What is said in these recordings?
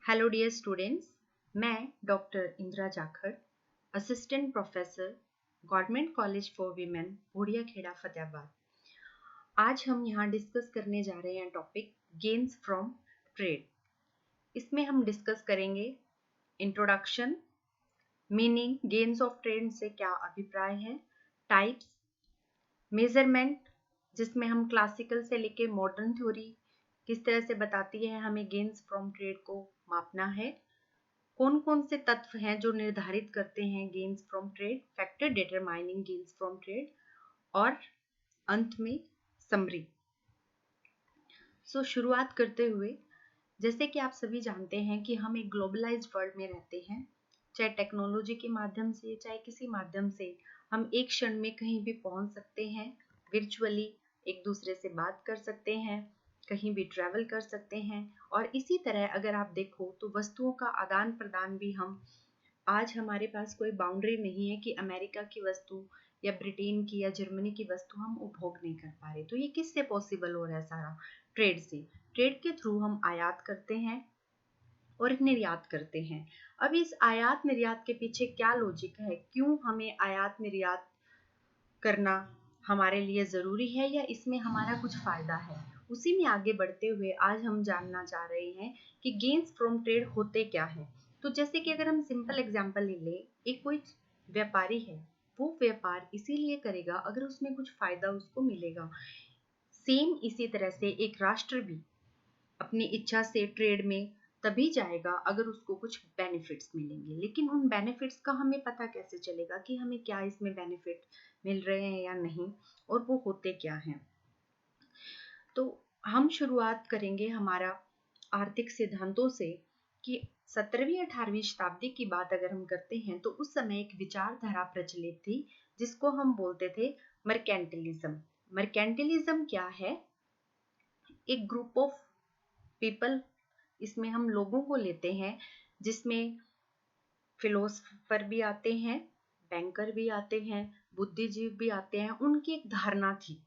Hello dear students, मैं doctor Indira Jakhar, assistant professor, government college for women, Bhodia Khera, Fatehabad. आज हम यहाँ डिस्कस करने जा रहे हैं टॉपिक गेन्स फ्रॉम ट्रेड। इसमें हम डिस्कस करेंगे introduction, meaning, gains of trade से क्या अभिप्राय है, टाइप्स, मेजरमेंट जिसमें हम क्लासिकल से लेके मॉडर्न थ्योरी किस तरह से बताती है हमें गेन्स फ्रॉम ट्रेड को मापना है, कौन कौन से तत्व हैं जो निर्धारित करते हैं gains from trade, factor determining gains from trade, और अंत में समरी। शुरुआत करते हुए, जैसे कि आप सभी जानते हैं कि हम एक ग्लोबलाइज्ड वर्ल्ड में रहते हैं। चाहे टेक्नोलॉजी के माध्यम से, चाहे किसी माध्यम से, हम एक क्षण में कहीं भी पहुंच सकते हैं, वर्चुअली एक दूसरे से बात कर सकते हैं, कहीं भी ट्रैवल कर सकते हैं। और इसी तरह अगर आप देखो तो वस्तुओं का आदान प्रदान भी हम, आज हमारे पास कोई बाउंड्री नहीं है कि अमेरिका की वस्तु या ब्रिटेन की या जर्मनी की वस्तु हम उपभोग नहीं कर पा रहे। तो ये किससे पॉसिबल हो रहा है? सारा ट्रेड से। ट्रेड के थ्रू हम आयात करते हैं और निर्यात करते हैं। अब इस आयात निर्यात के पीछे क्या लॉजिक है? क्यों हमें आयात निर्यात करना हमारे लिए जरूरी है, या इसमें हमारा कुछ फायदा है? उसी में आगे बढ़ते हुए आज हम जानना चाह रहे हैं कि गेन्स फ्रॉम ट्रेड होते क्या है। तो जैसे कि अगर हम सिंपल एग्जांपल ले लें, एक कोई व्यापारी है, वो व्यापार इसीलिए करेगा अगर उसमें कुछ फायदा उसको मिलेगा। सेम इसी तरह से एक राष्ट्र भी अपनी इच्छा से ट्रेड में तभी जाएगा अगर उसको कुछ बेनिफिट्स मिलेंगे। लेकिन उन बेनिफिट्स का हमें पता कैसे चलेगा कि हमें क्या इसमें बेनिफिट मिल रहे हैं या नहीं, और वो होते क्या हैं? तो हम शुरुआत करेंगे हमारा आर्थिक सिद्धांतों से कि 17वीं-18वीं शताब्दी की बात अगर हम करते हैं तो उस समय एक विचारधारा प्रचलित थी जिसको हम बोलते थे मर्केंटिलिज्म। मर्केंटिलिज्म क्या है? एक ग्रुप ऑफ पीपल, इसमें हम लोगों को लेते हैं जिसमें फिलोसफर भी आते हैं, बैंकर भी आते हैं, बुद्धिजीवी भी आते हैं। उनकी एक धारणा थी,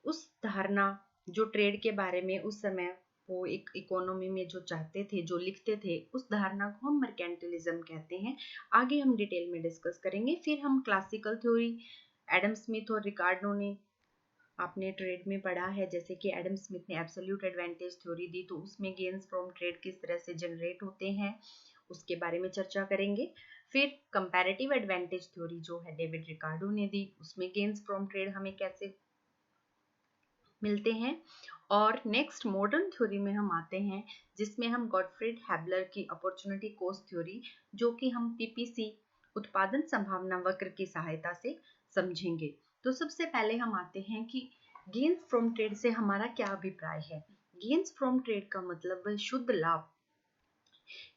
उस धारणा जो ट्रेड के बारे में उस समय वो एक इकोनॉमी में जो चाहते थे, जो लिखते थे, उस धारणा को हम मर्केंटिलिज्म कहते हैं। आगे हम डिटेल में डिस्कस करेंगे। फिर हम क्लासिकल थ्योरी, एडम स्मिथ और रिकार्डो ने, आपने ट्रेड में पढ़ा है, जैसे कि एडम स्मिथ ने एब्सोल्यूट एडवांटेज थ्योरी दी, तो उसमें गेन्स फ्रॉम ट्रेड किस तरह से जनरेट होते हैं उसके बारे में चर्चा करेंगे। फिर कंपैरेटिव एडवांटेज थ्योरी जो है डेविड रिकार्डो ने दी, उसमें गेन्स फ्रॉम ट्रेड हमें कैसे मिलते हैं। और नेक्स्ट मॉडर्न थ्योरी में हम आते हैं जिसमें हम गॉटफ्रीड हैबलर की अपॉर्चुनिटी कॉस्ट थ्योरी, जो कि हम पीपीसी उत्पादन संभावना वक्र की सहायता से समझेंगे। तो सबसे पहले हम आते हैं कि गेन्स फ्रॉम ट्रेड से हमारा क्या अभिप्राय है। गेन्स फ्रॉम ट्रेड का मतलब शुद्ध लाभ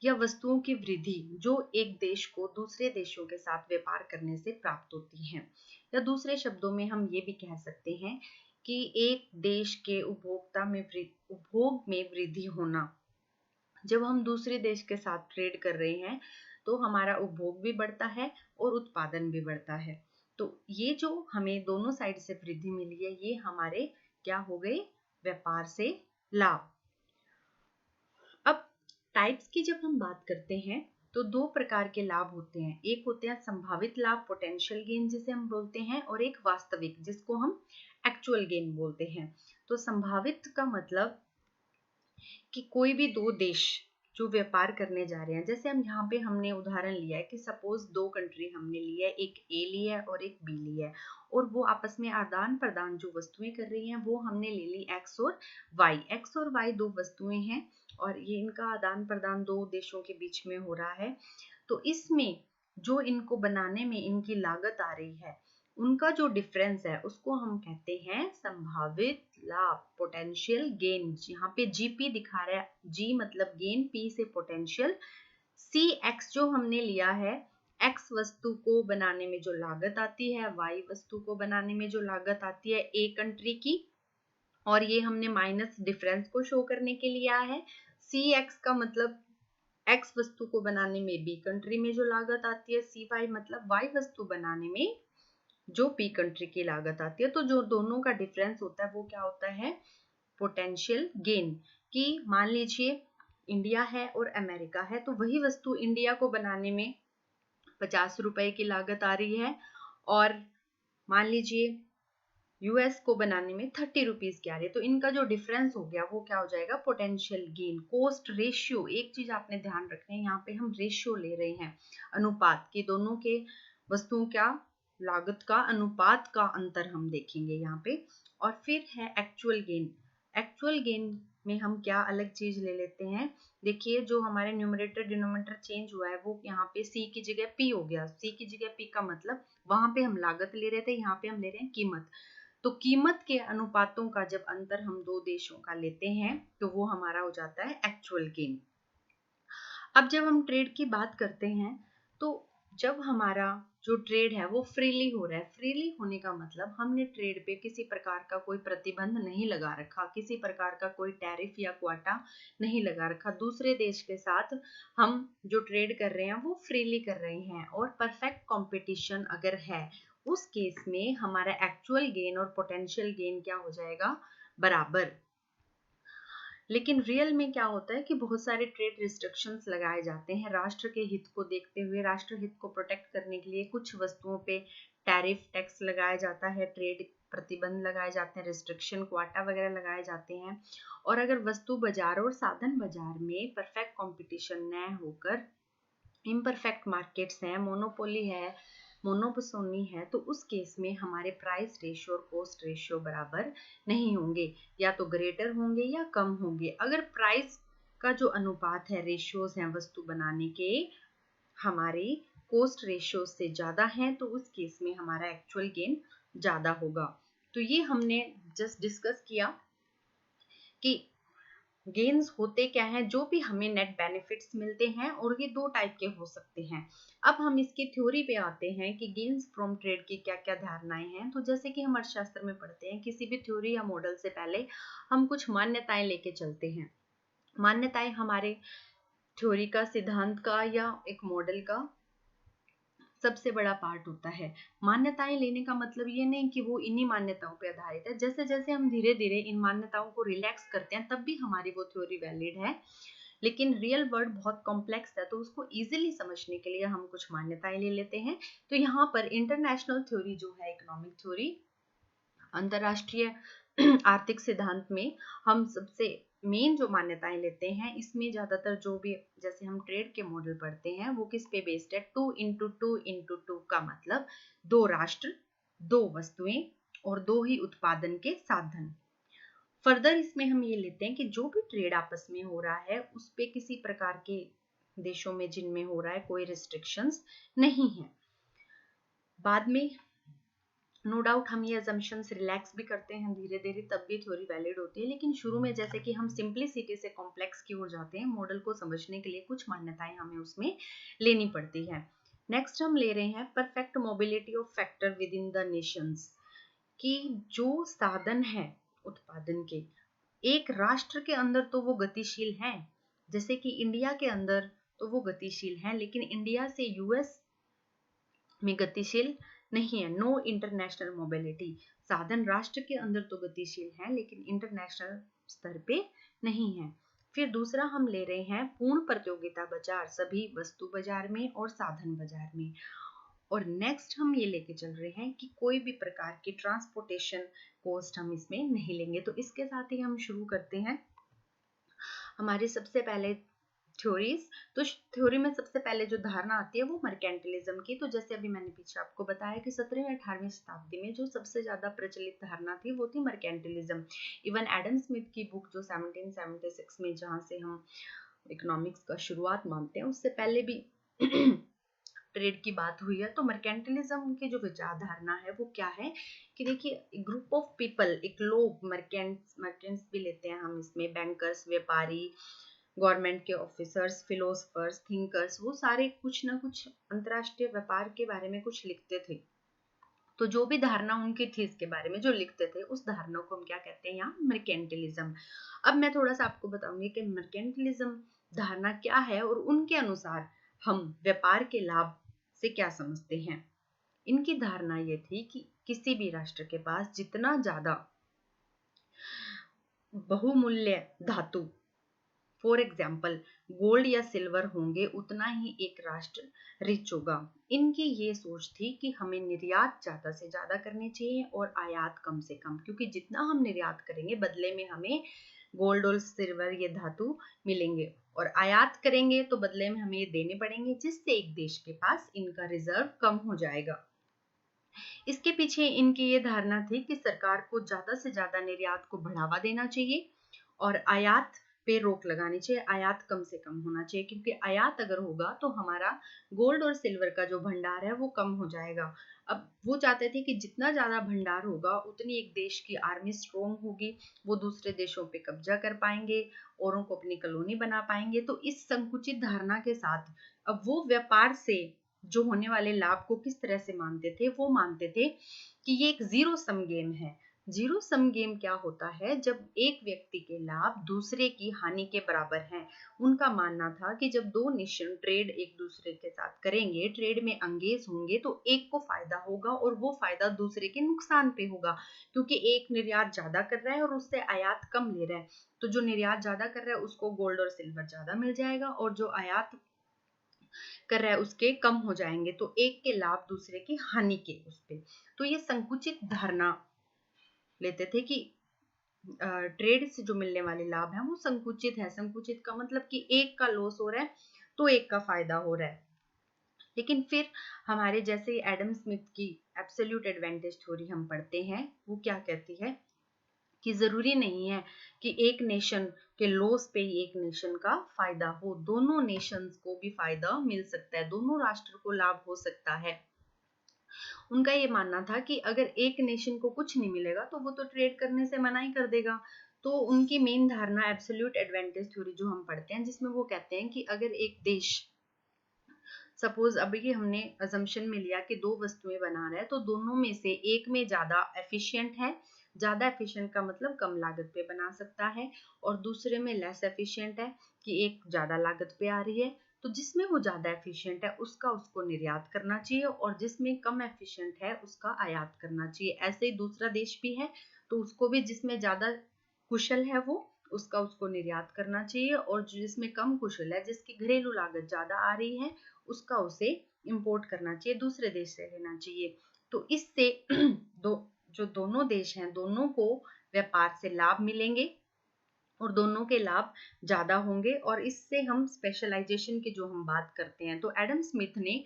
या वस्तुओं की वृद्धि जो एक देश को दूसरे देशों के साथ व्यापार करने से प्राप्त होती है। या दूसरे शब्दों में हम ये भी कह सकते हैं कि एक देश के उपभोग में वृद्धि होना। जब हम दूसरे देश के साथ ट्रेड कर रहे हैं तो हमारा उपभोग भी बढ़ता है और उत्पादन भी बढ़ता है। तो ये जो हमें दोनों साइड से वृद्धि मिली है, ये हमारे क्या हो गए? व्यापार से लाभ। अब टाइप्स की जब हम बात करते हैं तो दो प्रकार के लाभ होते हैं। एक होते हैं संभावित लाभ, पोटेंशियल गेन जिसे हम बोलते हैं, और एक वास्तविक जिसको हम एक्चुअल गेन बोलते हैं। तो संभावित का मतलब कि कोई भी दो देश जो व्यापार करने जा रहे हैं, जैसे हम यहाँ पे हमने उदाहरण लिया है कि सपोज दो कंट्री हमने लिया है, एक ए लिया है और एक बी लिया है, और वो आपस में आदान प्रदान जो वस्तुएं कर रही हैं वो हमने ले ली एक्स और वाई। एक्स और वाई दो वस्तुएं हैं और ये इनका आदान प्रदान दो देशों के बीच में हो रहा है। तो इसमें जो इनको बनाने में इनकी लागत आ रही है, उनका जो डिफरेंस है उसको हम कहते हैं संभावित लाभ, पोटेंशियल गेन। यहाँ पे जीपी दिखा रहा है, जी मतलब गेन, पी से पोटेंशियल, सी एक्स जो हमने लिया है, एक्स वस्तु को बनाने में जो लागत आती है, वाई वस्तु को बनाने में जो लागत आती है ए कंट्री की, और ये हमने माइनस डिफरेंस को शो करने के लिए आया है। सी एक्स का मतलब एक्स वस्तु को बनाने में बी कंट्री में जो लागत आती है, सी वाई मतलब वाई वस्तु बनाने में जो पी कंट्री की लागत आती है। तो जो दोनों का डिफरेंस होता है वो क्या होता है? Potential gain. कि मान लीजिए इंडिया है और अमेरिका है, तो वही वस्तु इंडिया को बनाने में 50 रुपए की लागत आ रही है और मान लीजिए यूएस को बनाने में 30 रुपीज की आ रही है। तो इनका जो डिफरेंस हो गया वो क्या हो जाएगा, पोटेंशियल गेन। कोस्ट रेशियो, एक चीज आपने ध्यान रखना है, यहाँ पे हम रेशियो ले रहे हैं, अनुपात की, दोनों के वस्तुओं का लागत का अनुपात का अंतर हम देखेंगे यहाँ पे। और फिर है एक्चुअल गेन। एक्चुअल गेन में हम क्या अलग चीज ले लेते हैं, देखिए जो हमारे न्यूमरेटर डिनोमिनेटर चेंज हुआ है वो यहाँ पे सी की जगह पी हो गया। सी की जगह पी का मतलब वहां पे हम लागत ले रहे थे, यहाँ पे हम ले रहे हैं कीमत। तो कीमत के अनुपातों का जब अंतर हम दो देशों का लेते हैं तो वो हमारा हो जाता है एक्चुअल गेन। अब जब हम ट्रेड की बात करते हैं तो जब हमारा जो ट्रेड है वो फ्रीली हो रहा है, फ्रीली होने का मतलब हमने ट्रेड पे किसी प्रकार का कोई प्रतिबंध नहीं लगा रखा, किसी प्रकार का कोई टैरिफ या क्वाटा नहीं लगा रखा। दूसरे देश के साथ हम जो ट्रेड कर रहे हैं वो फ्रीली कर रहे हैं और परफेक्ट कंपटीशन अगर है, उस केस में हमारा एक्चुअल गेन और पोटेंशियल गेन क्या हो जाएगा, बराबर। लेकिन रियल में क्या होता है कि बहुत सारे ट्रेड रिस्ट्रिक्शंस लगाए जाते हैं राष्ट्र के हित को देखते हुए, राष्ट्र हित को प्रोटेक्ट करने के लिए कुछ वस्तुओं पे टैरिफ टैक्स लगाया जाता है, ट्रेड प्रतिबंध लगाए जाते हैं, रिस्ट्रिक्शन क्वाटा वगैरह लगाए जाते हैं। और अगर वस्तु बाजार और साधन बाजार में परफेक्ट कंपटीशन न होकर इम्परफेक्ट मार्केट्स हैं, मोनोपोली है, मोनोपोसोनी है, तो उस केस में हमारे प्राइस रेशियो और कॉस्ट रेशियो बराबर नहीं होंगे, या तो ग्रेटर होंगे या कम होंगे। अगर प्राइस का जो अनुपात है, रेशियोज हैं वस्तु बनाने के, हमारे कॉस्ट रेशियो से ज्यादा हैं, तो उस केस में हमारा एक्चुअल गेन ज्यादा होगा। तो ये हमने जस्ट डिस्कस किया कि गेन्स होते क्या हैं, जो भी हमें नेट बेनिफिट्स मिलते हैं, और ये दो टाइप के हो सकते हैं। अब हम इसकी थ्योरी पे आते हैं कि गेन्स फ्रॉम ट्रेड की क्या क्या धारणाएं हैं। तो जैसे कि हम अर्थशास्त्र में पढ़ते हैं, किसी भी थ्योरी या मॉडल से पहले हम कुछ मान्यताएं लेके चलते हैं। मान्यताएं हमारे थ्योरी का, सिद्धांत का या एक मॉडल का सबसे बड़ा पार्ट होता है। मान्यताएं लेने का मतलब ये नहीं कि वो इन्हीं मान्यताओं पे आधारित है, जैसे जैसे हम धीरे धीरे इन मान्यताओं को रिलैक्स करते हैं तब भी हमारी वो थ्योरी वैलिड है। लेकिन रियल वर्ल्ड बहुत कॉम्प्लेक्स है, तो उसको इजीली समझने के लिए हम कुछ मान्यताएं ले लेते हैं। तो यहाँ पर इंटरनेशनल थ्योरी जो है, इकोनॉमिक थ्योरी, अंतरराष्ट्रीय आर्थिक सिद्धांत में हम सबसे मेन जो मान्यताएं लेते हैं, इसमें ज्यादातर जो भी, जैसे हम ट्रेड के मॉडल पढ़ते हैं, वो किस पे बेस्ड है, 2x2x2 का मतलब 2 राष्ट्र, 2 वस्तुएं और 2 ही उत्पादन के साधन। फर्दर इसमें हम ये लेते हैं कि जो भी ट्रेड आपस में हो रहा है उस पे किसी प्रकार के देशों में जिनमें हो रहा है कोई रिस्ट्रिक्शंस नहीं है। बाद में नो डाउट हम ये अजम्पशंस रिलैक्स भी करते हैं धीरे धीरे, तब भी थ्योरी वैलिड होती है। लेकिन शुरू में जैसे कि हम सिंप्लिसिटी से कॉम्प्लेक्स की ओर जाते हैं, मॉडल को समझने के लिए कुछ मान्यताएं हमें उसमें लेनी पड़ती है। नेक्स्ट हम ले रहे हैं perfect mobility of factor with in the Nations, कि जो साधन है उत्पादन के, एक राष्ट्र के अंदर तो वो गतिशील हैं, जैसे कि इंडिया के अंदर तो वो गतिशील हैं, लेकिन इंडिया से यूएस में गतिशील नहीं है। नो इंटरनेशनल मोबिलिटी, साधन राष्ट्र के अंदर तो गतिशील है लेकिन इंटरनेशनल स्तर पे नहीं है। फिर दूसरा हम ले रहे हैं पूर्ण प्रतियोगिता बाजार, सभी वस्तु बाजार में और साधन बाजार में। और नेक्स्ट हम ये लेके चल रहे हैं कि कोई भी प्रकार की ट्रांसपोर्टेशन कॉस्ट हम इसमें नहीं लेंगे। तो इसके साथ ही हम शुरू करते हैं हमारे सबसे पहले थ्योरीज। तो थ्योरी में सबसे पहले जो धारणा आती है वो मर्केंटिलिज्म की। तो जैसे अभी मैंने पीछे आपको बताया कि 17वीं 18वीं शताब्दी में जो सबसे ज्यादा प्रचलित धारणा थी वो थी मर्केंटिलिज्म। इवन एडम स्मिथ की बुक जो 1776 में, जहाँ से हम इकोनॉमिक्स का शुरुआत मानते हैं, उससे पहले भी ट्रेड की बात हुई है। तो मर्केंटिलिज्म की जो विचार धारणा है वो क्या है कि देखिए, ग्रुप ऑफ पीपल, एक लोग, मर्केंट्स भी लेते हैं हम इसमें, बैंकर्स, व्यापारी, गवर्नमेंट के ऑफिसर्स, फिलोसफर्स, थिंकर्स, वो सारे कुछ ना कुछ अंतरराष्ट्रीय व्यापार के बारे में कुछ लिखते थे। तो जो भी धारणा उनकी थी इसके बारे में जो लिखते थे, उस धारणा को हम क्या कहते हैं यहाँ, मर्केंटिलिज्म। अब मैं थोड़ा सा आपको बताऊंगी कि मर्केंटिलिज्म धारणा क्या है और उनके अनुसार हम व्यापार के लाभ से क्या समझते हैं। इनकी धारणा ये थी कि किसी भी राष्ट्र के पास जितना ज्यादा बहुमूल्य धातु फॉर एग्जाम्पल गोल्ड या सिल्वर होंगे उतना ही एक राष्ट्र रिच होगा। इनकी ये सोच थी कि हमें निर्यात ज्यादा से ज्यादा करनी चाहिए और आयात कम से कम, क्योंकि जितना हम निर्यात करेंगे बदले में हमें गोल्ड और सिल्वर ये धातु मिलेंगे, और आयात करेंगे तो बदले में हमें ये देने पड़ेंगे, जिससे एक देश के पास इनका रिजर्व कम हो जाएगा। इसके पीछे इनकी ये धारणा थी कि सरकार को ज्यादा से ज्यादा निर्यात को बढ़ावा देना चाहिए और आयात पे रोक लगानी चाहिए, आयात कम से कम होना चाहिए, क्योंकि आयात अगर होगा तो हमारा गोल्ड और सिल्वर का जो भंडार है वो कम हो जाएगा। अब वो चाहते थे कि जितना ज्यादा भंडार होगा उतनी एक देश की आर्मी स्ट्रोंग होगी, वो दूसरे देशों पे कब्जा कर पाएंगे, औरों को अपनी कॉलोनी बना पाएंगे। तो इस संकुचित धारणा के साथ अब वो व्यापार से जो होने वाले लाभ को किस तरह से मानते थे, वो मानते थे कि ये एक जीरो सम गेम है। जीरो सम गेम क्या होता है? जब एक व्यक्ति के लाभ दूसरे की हानि के बराबर हैं। उनका मानना था कि जब दो नेशन ट्रेड एक दूसरे के साथ करेंगे, ट्रेड में अंगेज होंगे, तो एक को फायदा होगा और वो फायदा दूसरे के नुकसान पे होगा, क्योंकि एक निर्यात ज्यादा कर रहा है और उससे आयात कम ले रहा है। तो जो निर्यात ज्यादा कर रहा है उसको गोल्ड और सिल्वर ज्यादा मिल जाएगा, और जो आयात कर रहा है उसके कम हो जाएंगे, तो एक के लाभ दूसरे की हानि के उस पे। तो ये संकुचित धारणा लेते थे कि ट्रेड से जो मिलने वाले लाभ है वो संकुचित है। संकुचित का मतलब कि एक का लॉस हो रहा है तो एक का फायदा हो रहा है। लेकिन फिर हमारे जैसे एडम स्मिथ की एब्सोल्यूट एडवांटेज थ्योरी हम पढ़ते हैं, वो क्या कहती है कि जरूरी नहीं है कि एक नेशन के लॉस पे ही एक नेशन का फायदा हो, दोनों नेशंस को भी फायदा मिल सकता है, दोनों राष्ट्र को लाभ हो सकता है। उनका ये मानना था कि अगर एक नेशन को कुछ नहीं मिलेगा तो वो तो ट्रेड करने से मना ही कर देगा। तो उनकी मेन धारणा एब्सोल्यूट एडवांटेज थ्योरी जो हम पढ़ते हैं, जिसमें वो कहते हैं कि अगर एक देश, सपोज अभी हमने अजम्पशन में लिया कि दो वस्तुएं बना रहा है, तो दोनों में से एक में ज्यादा एफिशिएंट है, ज्यादा एफिशिएंट का मतलब कम लागत पे बना सकता है, और दूसरे में लेस एफिशिएंट है कि एक ज्यादा लागत पे आ रही है, तो जिसमें वो ज्यादा एफिशिएंट है उसका उसको निर्यात करना चाहिए, और जिसमें कम एफिशिएंट है उसका आयात करना चाहिए। ऐसे ही दूसरा देश भी है तो उसको भी जिसमें ज्यादा कुशल है वो उसका उसको निर्यात करना चाहिए, और जिसमें कम कुशल है, जिसकी घरेलू लागत ज्यादा आ रही है, उसका उसे इंपोर्ट करना चाहिए, दूसरे देश से लेना चाहिए। तो इससे जो दोनों देश हैं दोनों को व्यापार से लाभ मिलेंगे और दोनों के लाभ ज्यादा होंगे, और इससे हम स्पेशलाइजेशन की जो हम बात करते हैं, तो एडम स्मिथ ने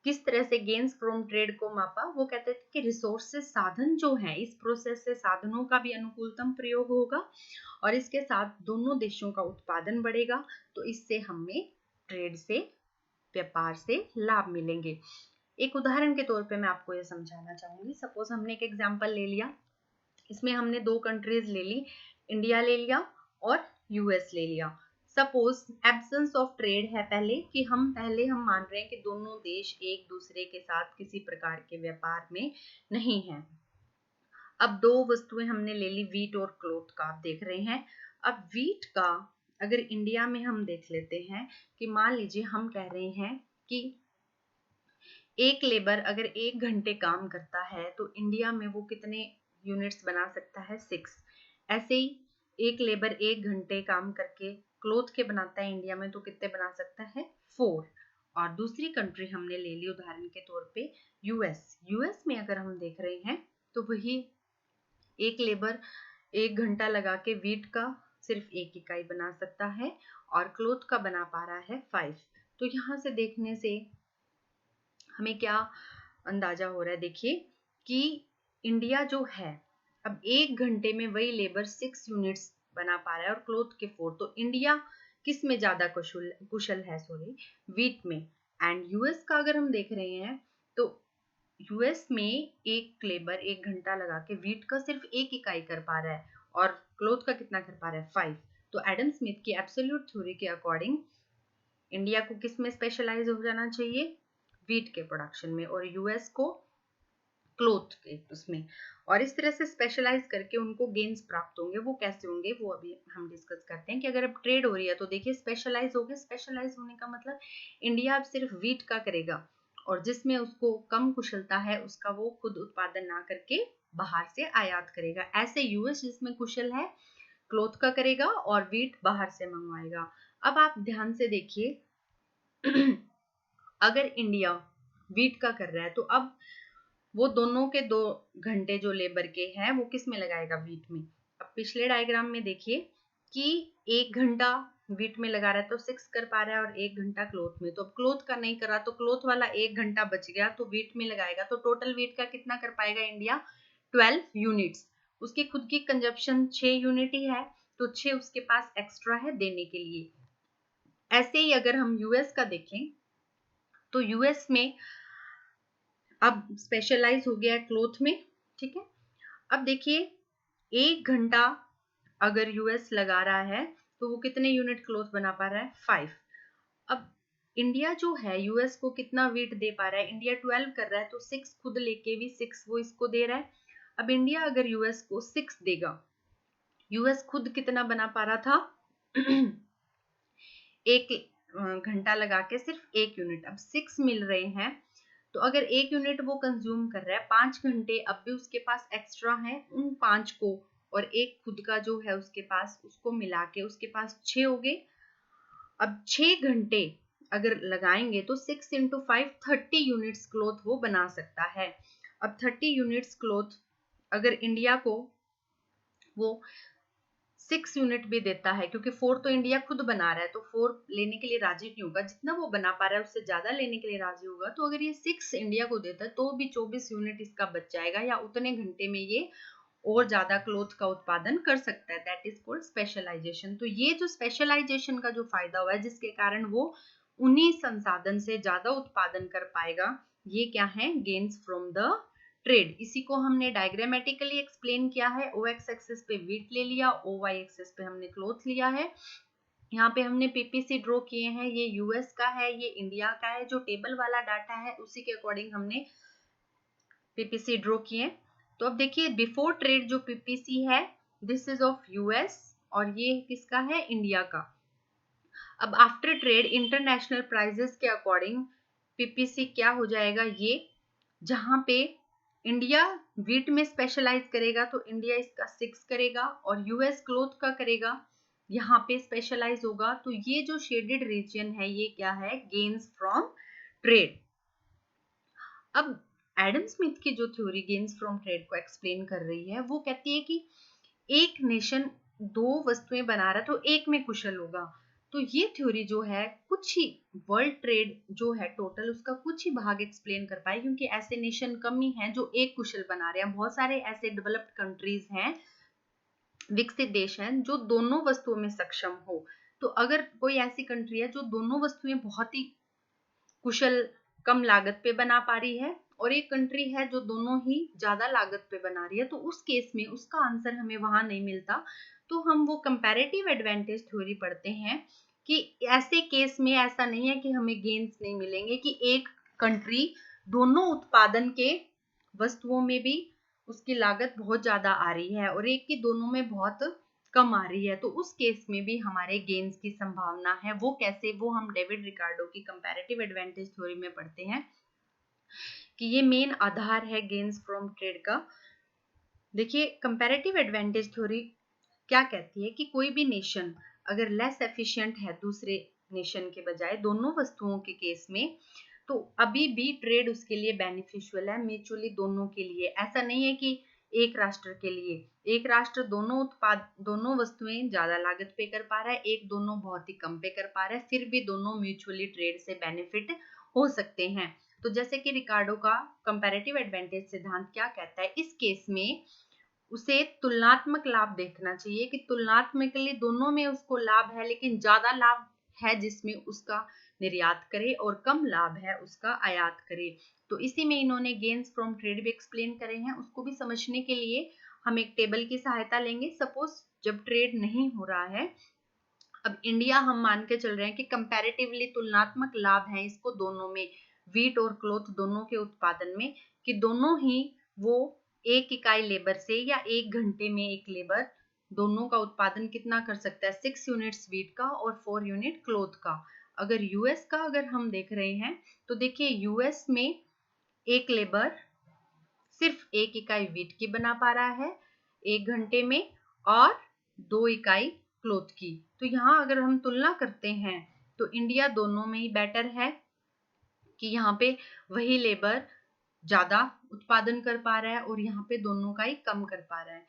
किस तरह से गेन्स फ्रॉम ट्रेड को मापा? वो कहते थे कि रिसोर्सेस साधन जो है, इस प्रोसेस से साधनों का भी अनुकूलतम प्रयोग होगा और इसके साथ दोनों देशों का उत्पादन बढ़ेगा, तो इससे हमें ट्रेड से, व्यापार से लाभ मिलेंगे। एक उदाहरण के तौर पे मैं आपको ये समझाना चाहूंगी। सपोज हमने एक एग्जांपल ले लिया, इसमें हमने दो कंट्रीज ले ली, इंडिया ले लिया और यूएस ले लिया। सपोज एब्सेंस ऑफ ट्रेड है पहले, कि हम मान रहे हैं कि दोनों देश एक दूसरे के साथ किसी प्रकार के व्यापार में नहीं है। अब दो वस्तुएं हमने ले ली, वीट और क्लोथ का, आप देख रहे हैं। अब वीट का अगर इंडिया में हम देख लेते हैं कि मान लीजिए हम कह रहे हैं कि एक लेबर अगर 1 घंटे काम करता है तो इंडिया में वो कितने यूनिट्स बना सकता है? 6। ऐसे ही एक लेबर 1 घंटे काम करके क्लोथ के बनाता है इंडिया में, तो कितने बना सकता है? 4। और दूसरी कंट्री हमने ले ली उदाहरण के तौर पे यूएस। यूएस में अगर हम देख रहे हैं तो वही एक लेबर 1 घंटा लगा के वीट का सिर्फ 1 इकाई बना सकता है और क्लोथ का बना पा रहा है 5। तो यहाँ से देखने से हमें क्या अंदाजा हो रहा है? देखिए कि इंडिया जो है अब 1 घंटे में वही लेबर 6 यूनिट्स बना पा रहा है और क्लोथ के 4। तो इंडिया किस में ज्यादा कुशल है? सॉरी, वीट में। एंड यूएस का अगर हम देख रहे हैं तो यूएस में एक लेबर 1 घंटा लगा के वीट का सिर्फ 1 इकाई कर पा रहा है और क्लोथ का कितना कर पा रहा है? 5। तो एडम स्मिथ की एब्सोल्यूट थ्योरी के अकॉर्डिंग इंडिया को किस में स्पेशलाइज हो जाना चाहिए? वीट के प्रोडक्शन में, और यूएस को क्लोथ के उसमें। और इस तरह से स्पेशलाइज करके उनको गेन्स प्राप्त होंगे। वो कैसे होंगे वो अभी हम डिस्कस करते हैं। कि अगर अब ट्रेड हो रही है तो देखिए स्पेशलाइज हो गए। स्पेशलाइज होने का मतलब इंडिया अब सिर्फ वीट का करेगा और जिसमें उसको कम कुशलता है उसका वो खुद उत्पादन ना करके बाहर से आयात करेगा। ऐसे यूएस जिसमें कुशल है क्लोथ का करेगा और व्हीट बाहर से मंगवाएगा। अब आप ध्यान से देखिए अगर इंडिया व्हीट का कर रहा है तो अब वो दोनों के 2 घंटे जो लेबर के हैं वो किस में लगाएगा, व्हीट में। अब पिछले डायग्राम में देखिए कि 1 घंटा व्हीट में लगा रहा है तो 6 कर पा रहा है और 1 घंटा क्लोथ में। तो अब क्लोथ का नहीं कर रहा तो क्लोथ वाला 1 घंटा बच गया तो व्हीट में लगाएगा, तो टोटल व्हीट का कितना कर पाएगा इंडिया, 12 यूनिट्स। उसकी खुद की कंजप्शन 6 यूनिट ही है तो 6 उसके पास एक्स्ट्रा है देने के लिए। ऐसे ही अगर हम यूएस का देखें तो यूएस में अब स्पेशलाइज हो गया है क्लोथ में, ठीक है। अब देखिए 1 घंटा अगर यूएस लगा रहा है तो वो कितने यूनिट क्लोथ बना पा रहा है, 5। अब इंडिया जो है यूएस को कितना वेट दे पा रहा है, इंडिया 12 कर रहा है तो 6 खुद लेके भी 6 वो इसको दे रहा है। अब इंडिया अगर यूएस को 6 देगा, यूएस खुद कितना बना पा रहा था 1 घंटा लगा के सिर्फ 1 यूनिट, अब 6 मिल रहे हैं तो अगर 1 यूनिट वो कंज्यूम कर रहा है 5 घंटे अब भी उसके पास एक्स्ट्रा है, उन 5 को और एक खुद का जो है उसके पास, उसको मिला के उसके पास 6 हो गए। अब 6 घंटे अगर लगाएंगे तो 6 इंटू 5 30 यूनिट्स क्लोथ वो बना सकता है। अब 30 यूनिट्स क्लोथ अगर इंडिया को वो 6 यूनिट भी देता है, क्योंकि 4 तो इंडिया खुद बना रहा है तो 4 लेने के लिए राजी नहीं होगा, जितना वो बना पा रहा है उससे ज्यादा लेने के लिए राजी होगा। तो अगर ये 6 इंडिया को देता है तो भी 24 यूनिट इसका बच जाएगा, या उतने घंटे में ये और ज्यादा क्लोथ का उत्पादन कर सकता है। That is called specialisation. तो ये जो स्पेशलाइजेशन का जो फायदा हुआ है जिसके कारण वो उन्हीं संसाधन से ज्यादा उत्पादन कर पाएगा, ये क्या है, गेन्स फ्रॉम द ट्रेड। इसी को हमने डायग्रामेटिकली एक्सप्लेन किया है। ओ एक्स एक्सिस पे व्हीट ले लिया, ओ वाई एक्सिस पे हमने क्लोथ लिया है। यहाँ पे हमने पीपीसी ड्रॉ किए हैं, ये यूएस का है, ये इंडिया का है। जो टेबल वाला डाटा है उसी के अकॉर्डिंग हमने पीपीसी ड्रॉ किए। तो अब देखिए बिफोर ट्रेड जो पीपीसी है दिस इज ऑफ यूएस और ये किसका है, इंडिया का। अब आफ्टर ट्रेड इंटरनेशनल प्राइजेस के अकॉर्डिंग पीपीसी क्या हो जाएगा, ये जहां पे इंडिया व्हीट में स्पेशलाइज करेगा तो इंडिया इसका 6 करेगा और यूएस क्लोथ का करेगा, यहाँ पे स्पेशलाइज होगा। तो ये जो शेडेड रीजन है ये क्या है, गेन्स फ्रॉम ट्रेड। अब एडम स्मिथ की जो थ्योरी गेन्स फ्रॉम ट्रेड को एक्सप्लेन कर रही है वो कहती है कि एक नेशन 2 वस्तुएं बना रहा तो एक में कुशल होगा। तो ये थ्योरी जो है कुछ ही वर्ल्ड ट्रेड जो है टोटल उसका कुछ ही भाग एक्सप्लेन कर पाए, क्योंकि ऐसे नेशन कम ही हैं जो एक कुशल बना रहे हैं। बहुत सारे ऐसे डेवलप्ड कंट्रीज हैं, विकसित देश हैं जो दोनों वस्तुओं में सक्षम हो। तो अगर कोई ऐसी कंट्री है जो दोनों वस्तुएं बहुत ही कुशल कम लागत पे बना पा रही है और एक कंट्री है जो दोनों ही ज्यादा लागत पे बना रही है, तो उस केस में उसका आंसर हमें वहां नहीं मिलता। तो हम वो कंपैरेटिव एडवांटेज थ्योरी पढ़ते हैं कि ऐसे केस में ऐसा नहीं है कि हमें गेन्स नहीं मिलेंगे, कि एक कंट्री दोनों उत्पादन के वस्तुओं में भी उसकी लागत बहुत ज्यादा आ रही है और एक की दोनों में बहुत कम आ रही है, तो उस केस में भी हमारे गेन्स की संभावना है। वो कैसे, वो हम डेविड रिकार्डो की कंपैरेटिव एडवांटेज थ्योरी में पढ़ते हैं कि ये मेन आधार है गेन्स फ्रॉम ट्रेड का। देखिए कंपैरेटिव एडवांटेज थ्योरी क्या कहती है कि कोई भी नेशन अगर लेस एफिशिएंट है दूसरे नेशन के बजाय दोनों वस्तुओं के केस में, तो अभी भी ट्रेड उसके लिए बेनिफिशियल है, म्यूचुअली दोनों के लिए। ऐसा नहीं है कि एक राष्ट्र के लिए, एक राष्ट्र दोनों वस्तुएं ज्यादा लागत पे कर पा रहा है, एक दोनों बहुत ही कम पे कर पा रहा है, फिर भी दोनों म्यूचुअली ट्रेड से बेनिफिट हो सकते हैं। तो जैसे कि रिकार्डो का कंपैरेटिव एडवांटेज सिद्धांत क्या कहता है, इस केस में उसे तुलनात्मक लाभ देखना चाहिए कि तुलनात्मकली दोनों में उसको लाभ है, लेकिन ज्यादा लाभ है जिसमें उसका निर्यात करे और कम लाभ है उसका आयात करे। तो इसी में इन्होंने गेन्स फ्रॉम ट्रेड भी एक्सप्लेन करे हैं। उसको भी समझने के लिए हम एक टेबल की सहायता लेंगे। सपोज जब ट्रेड नहीं हो रहा है, अब इंडिया हम मान के चल रहे हैं कि कंपैरेटिवली तुलनात्मक लाभ है इसको दोनों में, व्हीट और क्लोथ दोनों के उत्पादन में, कि दोनों ही वो एक इकाई लेबर से या 1 घंटे में एक लेबर दोनों का उत्पादन कितना कर सकता है, 6 यूनिट्स व्हीट का और 4 यूनिट क्लोथ का। अगर यूएस का अगर हम देख रहे हैं तो देखिए यूएस में एक लेबर सिर्फ 1 इकाई व्हीट की बना पा रहा है 1 घंटे में और 2 इकाई क्लोथ की। तो यहाँ अगर हम तुलना करते हैं तो इंडिया दोनों में ही बेटर है कि यहाँ पे वही लेबर ज्यादा उत्पादन कर पा रहा है और यहाँ पे दोनों का ही कम कर पा रहा है।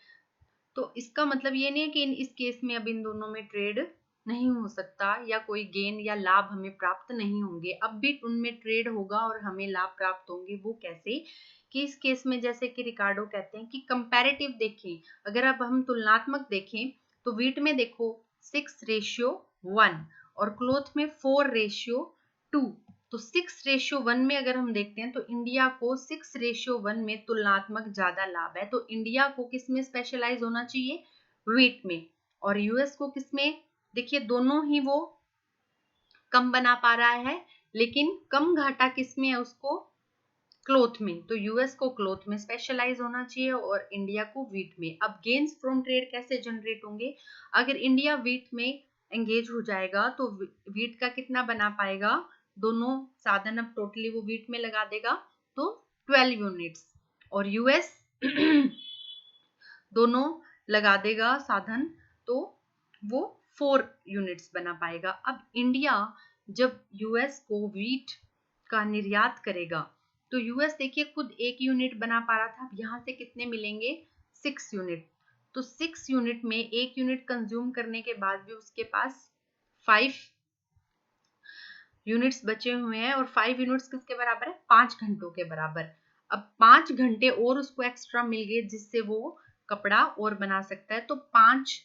तो इसका मतलब ये नहीं है कि इस केस में अब इन दोनों में ट्रेड नहीं हो सकता या कोई गेन या लाभ हमें प्राप्त नहीं होंगे। अब भी उनमें ट्रेड होगा और हमें लाभ प्राप्त होंगे। वो कैसे? कि इस केस में जैसे कि रिकार्डो कहते हैं कि कंपैरेटिव देखें, अगर अब हम तुलनात्मक देखें तो वीट में देखो 6:1 और क्लोथ में 4:2। तो 6:1 में अगर हम देखते हैं तो इंडिया को 6:1 में तुलनात्मक ज्यादा लाभ है। तो इंडिया को किस में स्पेशलाइज होना चाहिए? वीट में। और यूएस को किस में? देखिए दोनों ही वो कम बना पा रहा है, लेकिन कम घाटा किस में है उसको? क्लोथ में। तो यूएस को क्लोथ में स्पेशलाइज होना चाहिए और इंडिया को वीट में। अब गेन्स फ्रॉम ट्रेड कैसे जनरेट होंगे? अगर इंडिया वीट में एंगेज हो जाएगा तो वीट का कितना बना पाएगा? दोनों साधन अब टोटली वो वीट में लगा देगा तो 12 यूनिट्स, और यूएस दोनों लगा देगा साधन तो वो 4 यूनिट्स बना पाएगा। अब इंडिया जब यूएस को वीट का निर्यात करेगा तो यूएस देखिए खुद 1 यूनिट बना पा रहा था, अब यहाँ से कितने मिलेंगे? 6 यूनिट। तो 6 यूनिट में 1 यूनिट कंज्यूम करने के बाद भी उसके पास 5 यूनिट्स बचे हुए हैं, और 5 यूनिट्स किसके बराबर है? 5 घंटों के बराबर। अब 5 घंटे और उसको एक्स्ट्रा मिल गए जिससे वो कपड़ा और बना सकता है। तो 5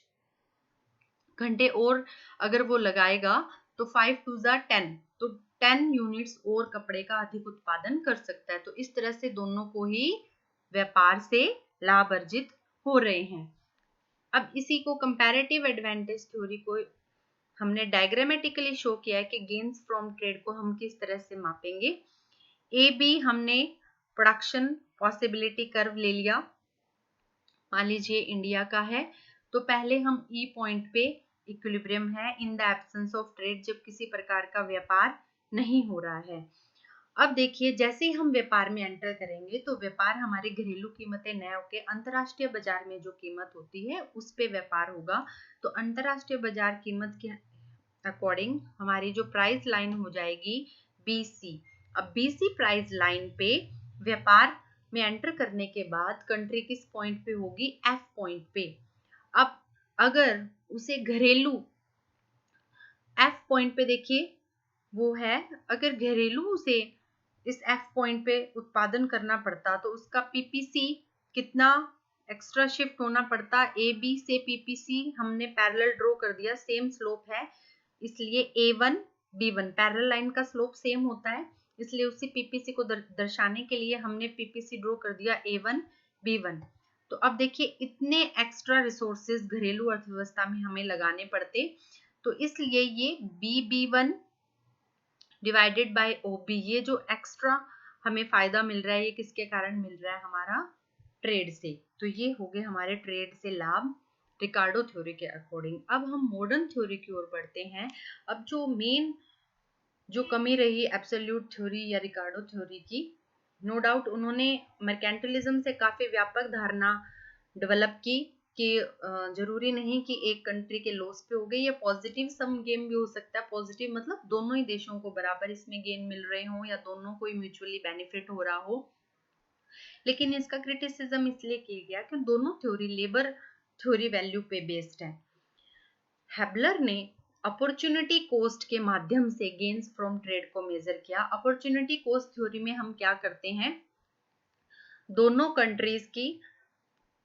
घंटे और अगर वो लगाएगा तो 5 2 10, तो 10 यूनिट्स और कपड़े का अधिक उत्पादन कर सकता है। तो इस तरह से दोनों को ही व्यापार से लाभ अर्जित हो रहे हैं। अब इसी को कंपैरेटिव एडवांटेज थ्योरी को हमने डायग्रामेटिकली शो किया है कि गेन्स फ्रॉम ट्रेड को हम किस तरह से मापेंगे। ए बी हमने प्रोडक्शन पॉसिबिलिटी कर्व ले लिया, मान लीजिए इंडिया का है। तो पहले हम ई पॉइंट पे इक्विलिब्रियम है in the absence of trade, जब किसी प्रकार का व्यापार नहीं हो रहा है। अब देखिए जैसे ही हम व्यापार में एंटर करेंगे तो व्यापार हमारी घरेलू कीमतें न होके अंतरराष्ट्रीय बाजार में जो कीमत होती है उस पे व्यापार होगा। तो अंतरराष्ट्रीय बाजार कीमत के अकॉर्डिंग हमारी जो प्राइस लाइन हो जाएगी बीसी। अब बीसी प्राइस लाइन पे व्यापार में एंटर करने के बाद कंट्री किस पॉइंट पे होगी? एफ पॉइंट पे। अब अगर उसे घरेलू एफ पॉइंट पे देखिए वो है, अगर घरेलू उसे इस एफ पॉइंट पे उत्पादन करना पड़ता तो उसका पीपीसी कितना एक्स्ट्रा शिफ्ट होना पड़ता? ए बी से पीपीसी हमने पैरेलल ड्रॉ कर दिया, सेम स्लोप है इसलिए A1 B1 पैरेलल लाइन का स्लोप सेम होता है, इसलिए उसी पीपीसी को दर्शाने के लिए हमने पीपीसी ड्रॉ कर दिया A1 B1। तो अब देखिए इतने एक्स्ट्रा रिसोर्सेज घरेलू अर्थव्यवस्था में हमें लगाने पड़ते, तो इसलिए ये BB1 डिवाइडेड बाय OB, ये जो एक्स्ट्रा हमें फायदा मिल रहा है ये किसके कारण मिल रहा है? हमारा ट्रेड से। तो ये हो गए हमारे ट्रेड से लाभ रिकार्डो थ्योरी के अकॉर्डिंग। अब हम मॉडर्न थ्योरी की ओर बढ़ते हैं। अब जो मेन जो कमी रही एब्सोल्यूट थ्योरी या रिकार्डो थ्योरी की, नो डाउट उन्होंने मर्केंटिलिज्म से काफी व्यापक धारणा डेवलप की कि जरूरी नहीं कि एक कंट्री के लॉस पे हो गए, ये पॉजिटिव सम गेम भी हो सकता है। पॉजिटिव मतलब दोनों ही देशों को बराबर इसमें गेन मिल रहे हो या दोनों को ही म्यूचुअली बेनिफिट हो रहा हो। लेकिन इसका क्रिटिसिज्म इसलिए किया गया कि दोनों थ्योरी लेबर थ्योरी वैल्यू पे बेस्ड है। हेबलर ने अपॉर्चुनिटी कॉस्ट के माध्यम से गेन्स फ्रॉम ट्रेड को मेजर किया। अपॉर्चुनिटी कॉस्ट थ्योरी में हम क्या करते हैं? दोनों कंट्रीज की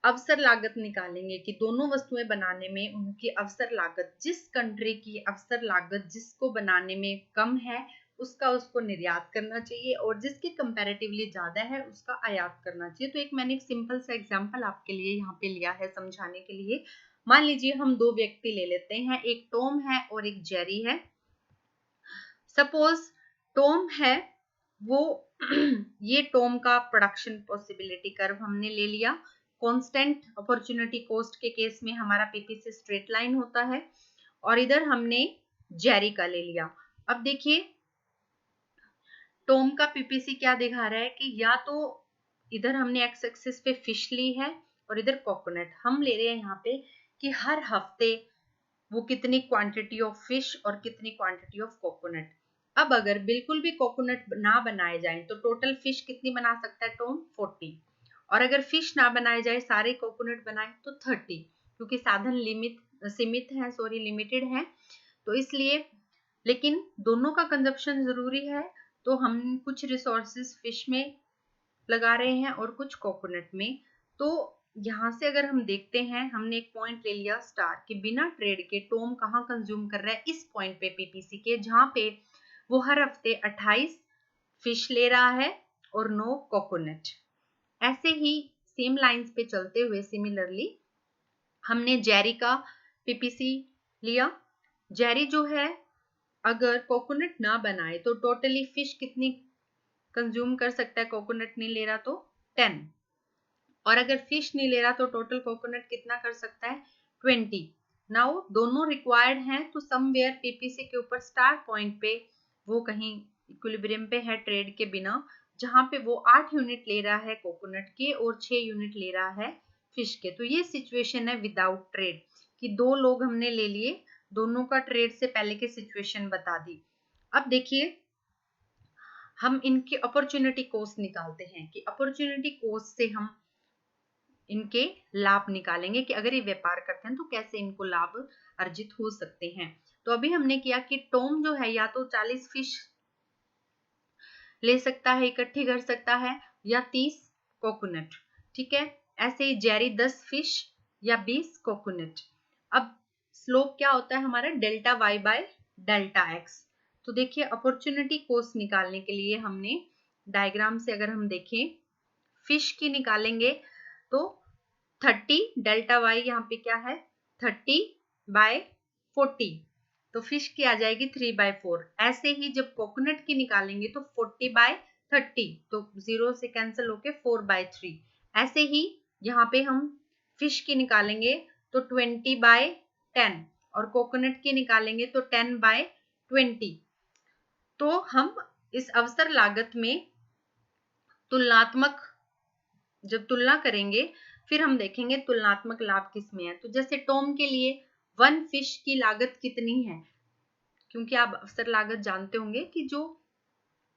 अवसर लागत निकालेंगे कि दोनों वस्तुएं बनाने में उनकी अवसर लागत, जिस कंट्री की अवसर लागत जिसको बनाने में कम है उसका उसको निर्यात करना चाहिए और जिसके कंपैरेटिवली ज्यादा है उसका आयात करना चाहिए। तो एक मैंने एक सिंपल सा एग्जांपल आपके लिए यहाँ पे लिया है समझाने के लिए। मान लीजिए हम दो व्यक्ति ले लेते हैं, एक टॉम है और एक जेरी है। सपोज टॉम है वो ये टॉम का प्रोडक्शन पॉसिबिलिटी कर्व हमने ले लिया। कांस्टेंट अपॉर्चुनिटी कॉस्ट के केस में हमारा पीपीसी स्ट्रेट लाइन होता है, और इधर हमने जेरी का ले लिया। अब देखिए टॉम का पीपीसी क्या दिखा रहा है कि या तो इधर हमने एक्स एक्सिस पे फिश ली है और इधर कोकोनट। हम ले रहे हैं यहाँ पे कि हर हफ्ते वो कितनी क्वांटिटी ऑफ फिश और कितनी क्वांटिटी ऑफ कोकोनट। अब अगर बिल्कुल भी कोकोनट ना बनाए जाए तो टोटल फिश कितनी बना सकता है टॉम? 40। और अगर फिश ना बनाए जाए, सारे कोकोनट बनाए तो 30, क्योंकि साधन लिमिटेड है, तो इसलिए। लेकिन दोनों का कंजप्शन जरूरी है, तो हम कुछ रिसोर्सेज फिश में लगा रहे हैं और कुछ कोकोनट में। तो यहाँ से अगर हम देखते हैं, हमने एक पॉइंट ले लिया स्टार कि बिना ट्रेड के टॉम कहाँ कंज्यूम कर रहा है? इस पॉइंट पे पीपीसी के, जहां पे वो हर हफ्ते 28 फिश ले रहा है और 9 कोकोनट। ऐसे ही सेम लाइंस पे चलते हुए सिमिलरली हमने जेरी का पीपीसी लिया। जेरी जो है, अगर कोकोनट ना बनाए तो टोटली फिश कितनी कंज्यूम कर सकता है? कोकोनट नहीं ले रहा तो 10, और अगर फिश नहीं ले रहा तो टोटल कोकोनट कितना कर सकता है? 20। नाउ दोनों रिक्वायर्ड हैं, तो समवेयर पीपीसी के ऊपर स्टार पॉइंट पे वो कहीं इक्विलिब्रियम पे है ट्रेड के बिना, जहां पे वो 8 यूनिट ले रहा है कोकोनट के और 6 यूनिट ले रहा है फिश के। तो ये सिचुएशन है विदाउट ट्रेड, कि दो लोग हमने ले लिए, दोनों का ट्रेड से पहले की सिचुएशन बता दी। अब देखिए, हम इनके अपॉर्चुनिटी कॉस्ट निकालते हैं कि अपॉर्चुनिटी कॉस्ट से हम इनके लाभ निकालेंगे कि अगर ये व्यापार करते हैं तो कैसे इनको लाभ अर्जित हो सकते हैं। तो अभी हमने किया कि टॉम जो है या तो 40 फिश ले सकता है, इकट्ठी कर सकता है, या 30 कोकोनट। ठीक है, ऐसे ही जेरी 10 फिश या 20 कोकोनट। अब स्लोप क्या होता है हमारा? Delta y by delta x. तो देखिए, अपॉर्चुनिटी कॉस्ट निकालने के लिए हमने डायग्राम से अगर हम देखें, फिश की निकालेंगे तो 30 डेल्टा वाई यहाँ पे क्या है? 30/40, तो फिश की आ जाएगी 3/4। ऐसे ही जब कोकोनट की निकालेंगे तो 40/30, तो 0 से कैंसिल होके 4/3। ऐसे ही यहाँ पे हम फिश की निकालेंगे तो 20/10, और कोकोनट की निकालेंगे तो 10/20। तो हम इस अवसर लागत में तुलनात्मक जब तुलना करेंगे, फिर हम देखेंगे तुलनात्मक लाभ किसमें है। तो जैसे टॉम के लिए 1 फिश की लागत कितनी है, क्योंकि आप अवसर लागत जानते होंगे कि जो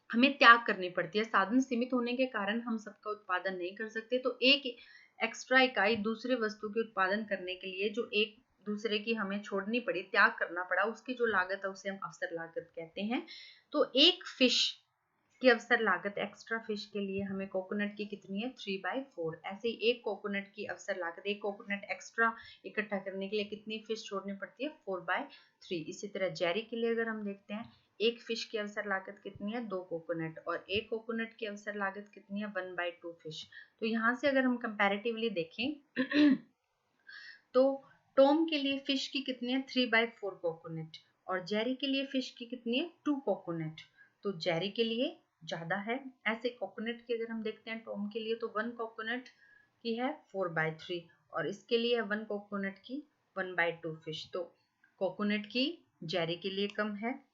हमें त्याग करनी पड़ती है, साधन सीमित होने के कारण हम सबका उत्पादन नहीं कर सकते। तो एक एक्स्ट्रा इकाई दूसरे वस्तु के उत्पादन करने के लिए जो एक दूसरे की हमें छोड़नी पड़ी, त्याग करना पड़ा, उसकी जो लागत है उसे हम अवसर लागत कहते हैं। तो एक फिश की अवसर लागत एक्स्ट्रा फिश के लिए हमें कोकोनट की कितनी है? 3/4। ऐसे ही एक कोकोनट की अवसर लागत, एक कोकोनट एक्स्ट्रा इकट्ठा करने के लिए कितनी फिश छोड़नी पड़ती है? 4/3। इसी तरह जेरी के लिए अगर हम देखते हैं, एक फिश की अवसर लागत कितनी है? 2 कोकोनट, और एक कोकोनट की अवसर लागत कितनी है? 1/2 फिश। तो यहाँ से अगर हम कंपैरेटिवली देखें तो टॉम के लिए फिश की कितनी है? 3/4 कोकोनट, और जेरी के लिए फिश की कितनी है? 2 कोकोनट। तो जेरी के लिए ज्यादा है। ऐसे कोकोनट की अगर हम देखते हैं टॉम के लिए, तो 1 कोकोनट की है 4/3, और इसके लिए है 1 कोकोनट की 1/2 फिश। तो कोकोनट की जेरी के लिए कम है।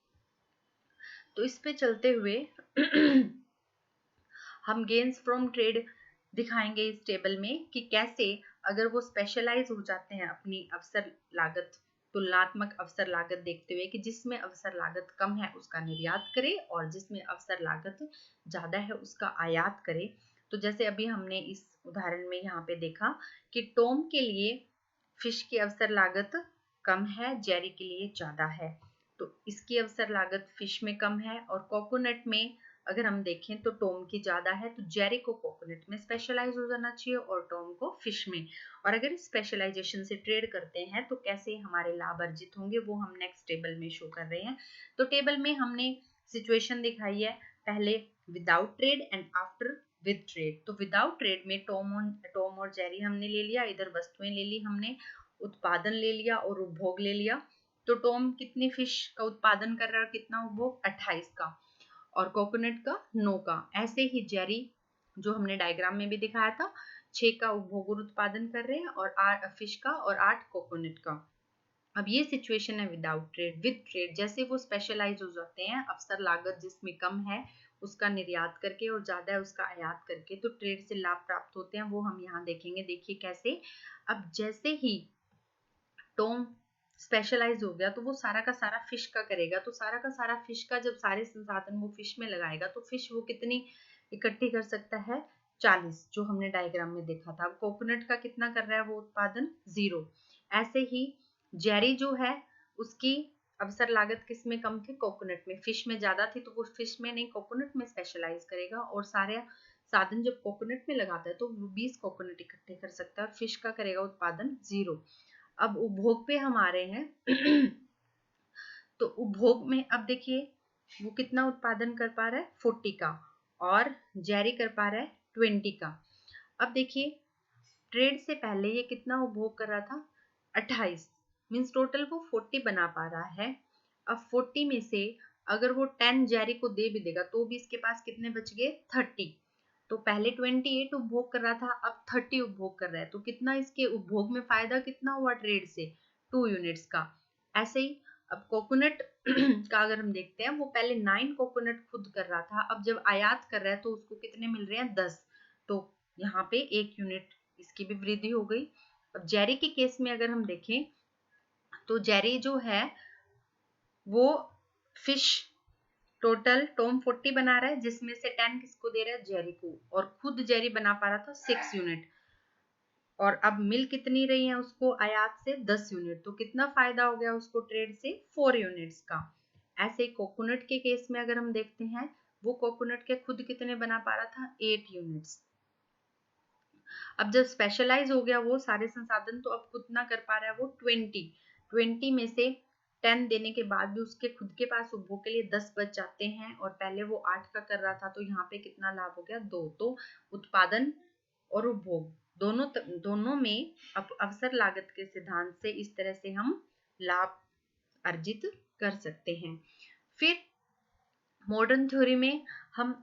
तो इस पे चलते हुए हम गेन्स फ्रॉम ट्रेड दिखाएंगे इस टेबल में कि कैसे अगर वो स्पेशलाइज हो जाते हैं अपनी अवसर लागत, तुलनात्मक अवसर लागत देखते हुए कि जिसमें अवसर लागत कम है उसका निर्यात करे और जिसमें अवसर लागत ज्यादा है उसका आयात करे। तो जैसे अभी हमने इस उदाहरण में यहाँ पे देखा कि टॉम के लिए फिश की अवसर लागत कम है, जेरी के लिए ज्यादा है। तो इसकी अवसर लागत फिश में कम है, और कोकोनट में अगर हम देखें तो टॉम की ज्यादा है। तो जेरी को कोकोनट में स्पेशलाइज हो जाना चाहिए और टॉम को फिश में। और अगर स्पेशलाइजेशन से ट्रेड करते हैं तो कैसे हमारे लाभ अर्जित होंगे, वो हम नेक्स्ट टेबल में शो कर रहे हैं। तो टेबल में हमने सिचुएशन दिखाई है, पहले without trade and after with trade. तो विदाउट ट्रेड में टॉम और जेरी हमने ले लिया, इधर वस्तुएं ले ली हमने, उत्पादन ले लिया और उपभोग ले लिया। तो टॉम कितनी फिश का उत्पादन कर रहा है, कितना उपभोग? 28 का, और कोकोनट का 9 का। ऐसे ही जेरी जो हमने डायग्राम में भी दिखाया था, 6 का उपभोग और उत्पादन कर रहे हैं, और 8 फिश का और 8 कोकोनट का। अब ये सिचुएशन है विदाउट ट्रेड। विद ट्रेड जैसे वो स्पेशलाइज हो जाते हैं, अवसर लागत जिसमें कम है उसका निर्यात करके और ज्यादा है उसका आयात करके, तो ट्रेड से लाभ प्राप्त होते हैं, वो हम यहाँ देखेंगे। देखिए कैसे। अब जैसे ही टोम स्पेशलाइज हो गया तो वो सारा का सारा फिश का करेगा, तो सारा का सारा फिश का जब सारे संसाधन वो फिश में लगाएगा तो फिश वो कितनी इकट्ठी कर सकता है, 40, जो हमने डायग्राम में देखा था। अब कोकोनट का कितना कर रहा है वो उत्पादन, 0। ऐसे ही जेरी जो है उसकी अवसर लागत किस में कम थी, कोकोनट में। फिश में ज्यादा थी तो वो फिश में नहीं कोकोनट में स्पेशलाइज करेगा, और सारे साधन जब कोकोनट में लगाता है तो वो 20 कोकोनट इकट्ठे कर सकता है और फिश का करेगा उत्पादन 0। अब उपभोग पे हम आ रहे हैं तो उपभोग में अब देखिए वो कितना उत्पादन कर पा रहा है, 40 का, और जेरी कर पा रहा है 20 का। अब देखिए ट्रेड से पहले ये कितना उपभोग कर रहा था, 28, मीन्स टोटल वो 40 बना पा रहा है। अब 40 में से अगर वो 10 जेरी को दे भी देगा तो भी इसके पास कितने बच गए, 30। तो पहले 28 उपभोग कर रहा था, अब 30 उपभोग कर रहा है, तो कितना इसके उपभोग में फायदा कितना हुआ ट्रेड से, 2 यूनिट्स का। ऐसे ही अब कोकोनट का अगर हम देखते हैं, वो पहले 9 कोकोनट खुद कर रहा था, अब जब आयात कर रहा है तो उसको कितने मिल रहे हैं, 10। तो यहाँ पे 1 यूनिट इसकी भी वृद्धि हो गई। अब जेरी के केस में अगर हम देखें तो जेरी जो है वो फिश टोटल टॉम 40 बना रहा है, जिसमें से 10 किसको दे रहा है, जेरी को, और खुद जेरी बना पा रहा था 6 यूनिट, और अब मिल कितनी रही है उसको आयात से, 10 यूनिट। तो कितना फायदा हो गया उसको ट्रेड से, 4 यूनिट्स का। ऐसे कोकोनट के केस में अगर हम देखते हैं, वो कोकोनट के खुद कितने बना पा रहा था, 8 यूनिट्स। अब जब स्पेशलाइज हो गया वो सारे संसाधन, तो अब कितना कर पा रहा है वो, 20 में से 10 देने के बाद भी उसके खुद के पास उपभोग के लिए 10 बच जाते हैं, और पहले वो 8 का कर रहा था, तो यहाँ पे कितना लाभ हो गया, 2। तो उत्पादन और उपभोग दोनों में अवसर लागत के सिद्धांत से इस तरह से हम लाभ अर्जित कर सकते हैं। फिर मॉडर्न थ्योरी में हम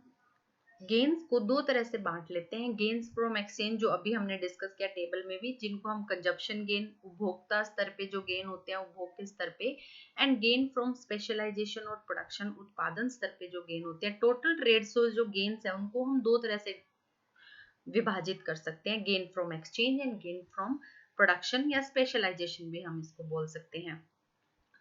गेन्स को 2 तरह से बांट लेते हैं, गेन्स फ्रॉम एक्सचेंज जो अभी हमने डिस्कस किया टेबल में भी, जिनको हम कंजप्शन गेन, उपभोक्ता स्तर पे जो गेन होते हैं उपभोग के स्तर पे, एंड गेन फ्रॉम स्पेशलाइजेशन और प्रोडक्शन, उत्पादन स्तर पे जो गेन होते हैं। टोटल ट्रेड से जो गेन्स है उनको हम 2 तरह से विभाजित कर सकते हैं, gain from exchange and gain from production, या स्पेशलाइजेशन भी हम इसको बोल सकते हैं।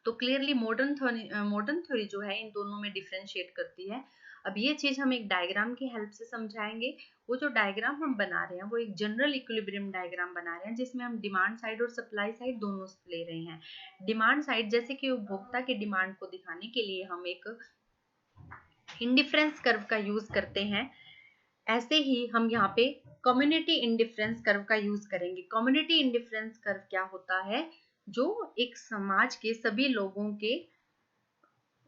तो क्लियरली मॉडर्न थ्योरी जो है इन दोनों में डिफरेंशिएट करती है। अब ये चीज हम एक डायग्राम की हेल्प से समझाएंगे। वो जो डायग्राम हम बना रहे हैं वो एक जनरल इक्विलिब्रियम डायग्राम बना रहे हैं, जिसमें हम डिमांड साइड और सप्लाई साइड दोनों ले रहे हैं। डिमांड साइड जैसे कि उपभोक्ता की डिमांड को दिखाने के लिए हम एक इंडिफरेंस कर्व का यूज करते हैं, ऐसे ही हम यहाँ पे कम्युनिटी इंडिफरेंस कर्व का यूज करेंगे। कम्युनिटी इंडिफरेंस कर्व क्या होता है, जो एक समाज के सभी लोगों के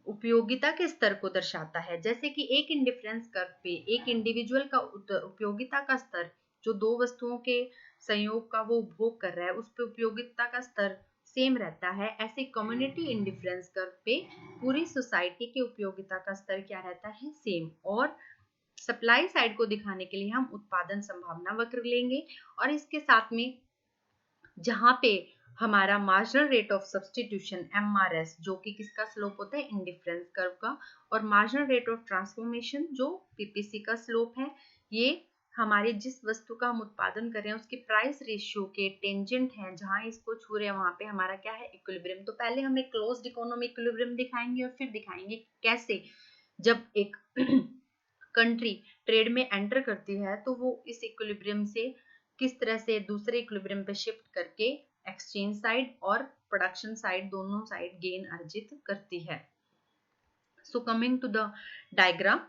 उपयोगिता के स्तर को दर्शाता है। जैसे कि एक इंडिफरेंस कर्व पे एक इंडिविजुअल का उपयोगिता का स्तर, जो 2 वस्तुओं के संयोग का वो उपभोग कर रहा है, उस पे उपयोगिता का स्तर सेम रहता है। ऐसे कम्युनिटी इंडिफरेंस कर्व पे पूरी सोसाइटी के उपयोगिता का स्तर क्या रहता है, सेम। और सप्लाई साइड को दिखाने के लिए हम उत्पादन संभावना वक्र लेंगे, और इसके साथ में जहां पे हमारा marginal rate of substitution MRS, जो कि किसका स्लोप होता है, इंडिफरेंस कर्व का, और मार्जिनल रेट ऑफ ट्रांसफॉर्मेशन जो PPC का स्लोप है, ये हमारे जिस वस्तु का हम उत्पादन कर रहे हैं उसकी प्राइस रेशियो के टेंजेंट है, जहां इसको छू रहे हैं वहां पे हमारा क्या है, इक्विलिब्रियम। तो पहले हम एक क्लोज्ड इकोनॉमी इक्विलिब्रियम दिखाएंगे, और फिर दिखाएंगे कैसे जब एक कंट्री ट्रेड में एंटर करती है तो वो इस इक्विलिब्रियम से किस तरह से दूसरे इक्विलिब्रियम पे शिफ्ट करके एक्सचेंज साइड और प्रोडक्शन साइड दोनों साइड गेन अर्जित करती है। So coming to the diagram,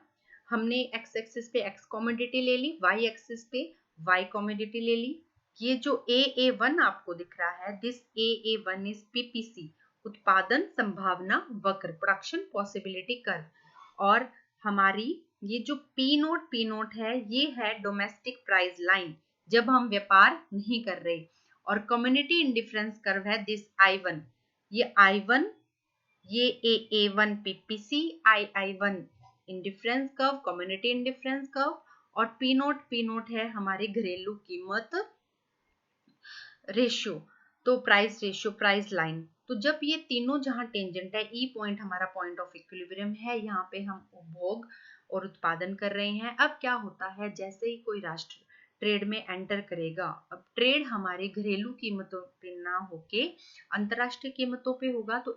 हमने एक्स एक्सिस पे एक्स कमोडिटी ले ली, वाई एक्सिस पे वाई कमोडिटी ले ली। ये जो AA1 आपको दिख रहा है, दिस AA1 इज PPC, उत्पादन संभावना वक्र, प्रोडक्शन पॉसिबिलिटी कर्व। और हमारी ये जो P नोट है, ये है डोमेस्टिक प्राइस लाइन जब हम व्यापार नहीं कर रहे। और कम्युनिटी इंडिफरेंस कर्व है दिस I1, ये I1, ये AA1 PPC, I1 indifference curve, community indifference curve, और P नोट है हमारी घरेलू कीमत रेशियो, तो प्राइस रेशियो, प्राइस लाइन। तो जब ये तीनों जहां टेंजेंट है, ई पॉइंट हमारा पॉइंट ऑफ इक्विलिब्रियम है, यहाँ पे हम उपभोग और उत्पादन कर रहे हैं। अब क्या होता है, जैसे ही कोई राष्ट्र ट्रेड में एंटर करेगा। अब ट्रेड हमारे घरेलू कीमतों पे ना होके अंतरराष्ट्रीय कीमतों पे होगा। तो